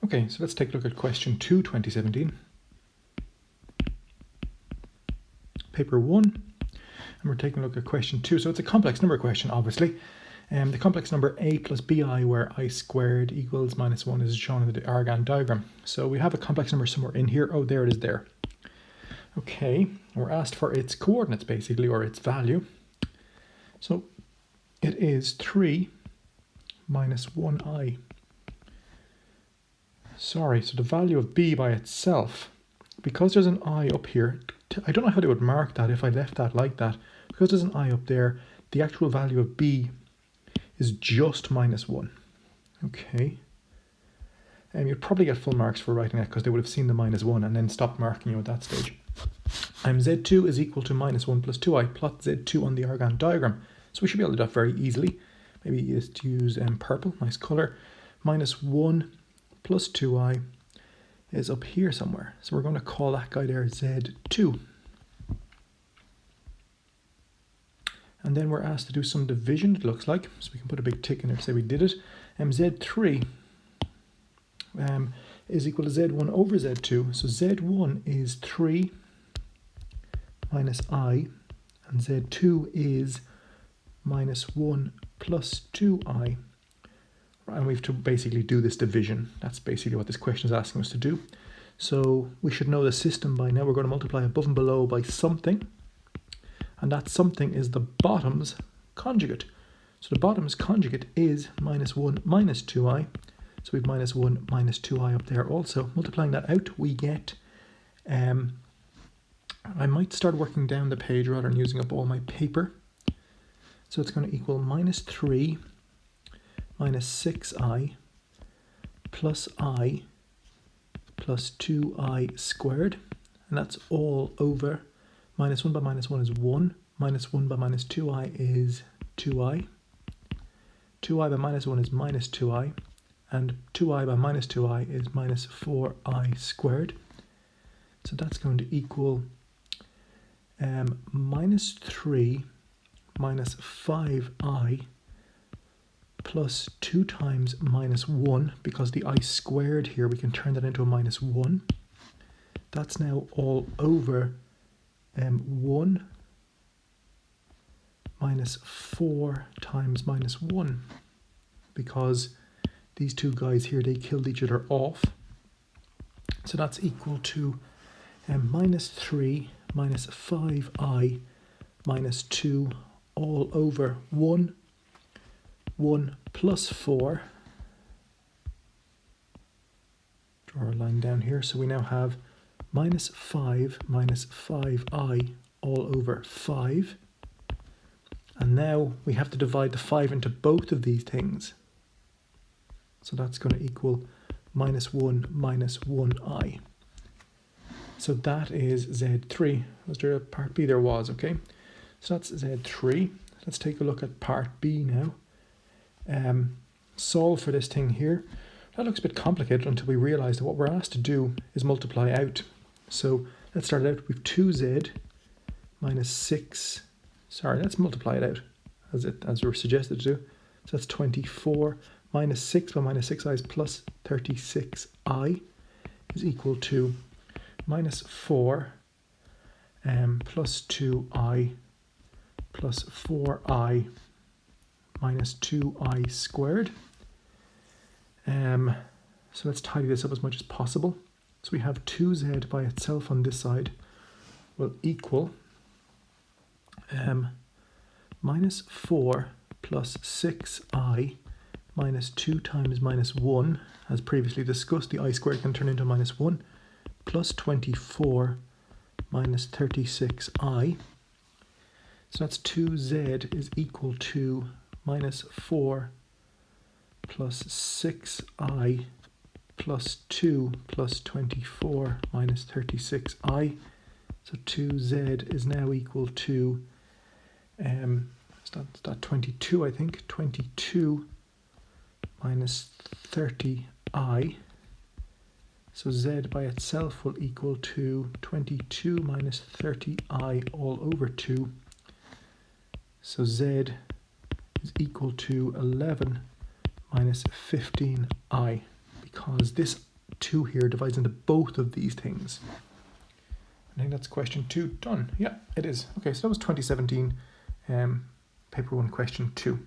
Okay, so let's take a look at question 2, 2017. Paper 1, and we're taking a look at question 2. So it's a complex number question, obviously. The complex number a plus bi, where I squared equals minus 1 is shown in the Argand diagram. So we have a complex number somewhere in here. Oh, there it is there. Okay, we're asked for its coordinates, basically, or its value. So it is 3 minus 1i. Sorry, so the value of b by itself, because there's an I up here, I don't know how they would mark that if I left that like that. Because there's an I up there, the actual value of b is just minus 1. Okay. And you'd probably get full marks for writing that because they would have seen the minus 1 and then stopped marking you at that stage. Z2 is equal to minus 1 plus 2i. Plot Z2 on the Argand diagram. So we should be able to do that very easily. Maybe just use purple, nice color. Minus 1 plus 2i is up here somewhere. So we're going to call that guy there Z2. And then we're asked to do some division, it looks like. So we can put a big tick in there to say we did it. Z3 is equal to Z1 over Z2. So Z1 is 3 minus I, and Z2 is minus 1 plus 2i. And we have to basically do this division. That's basically what this question is asking us to do. So we should know the system by now. We're going to multiply above and below by something. And that something is the bottom's conjugate. So the bottom's conjugate is minus 1 minus 2i. So we have minus 1 minus 2i up there also. Multiplying that out, we get... I might start working down the page rather than using up all my paper. So it's going to equal minus 3 minus 6i plus I plus 2i squared. And that's all over minus 1 by minus 1 is 1. Minus 1 by minus 2i is 2i. 2i by minus 1 is minus 2i. And 2i by minus 2i is minus 4i squared. So that's going to equal minus 3 minus 5i plus 2 times minus 1, because the I squared here, we can turn that into a minus 1. That's now all over 1 minus 4 times minus 1, because these two guys here, they killed each other off. So that's equal to minus 3 minus 5i minus 2 all over 1 plus 4. Draw a line down here. So we now have minus 5 minus 5i all over 5. And now we have to divide the 5 into both of these things. So that's going to equal minus 1 minus 1i. So that is Z3. Was there a part B? There was, okay. So that's Z3. Let's take a look at part B now. Solve for this thing here. That looks a bit complicated until we realise that what we're asked to do is multiply out. So let's start out with 2z minus 6. Sorry, let's multiply it out as we were suggested to do. So that's 24 minus 6 by minus 6i is plus 36i is equal to minus 4 plus 2i plus 4i minus 2i squared. So let's tidy this up as much as possible. So we have 2z by itself on this side will equal minus 4 plus 6i minus 2 times minus 1, as previously discussed, the I squared can turn into minus 1, plus 24 minus 36i. So that's 2z is equal to minus 4 plus 6i plus 2 plus 24 minus 36i. So 2z is now equal to, is that 22, I think, 22 minus 30i. So z by itself will equal to 22 minus 30i all over 2. So z is equal to 11 minus 15i, because this 2 here divides into both of these things. I think that's question 2 done. Yeah, it is. Okay, so that was 2017 paper 1 question 2.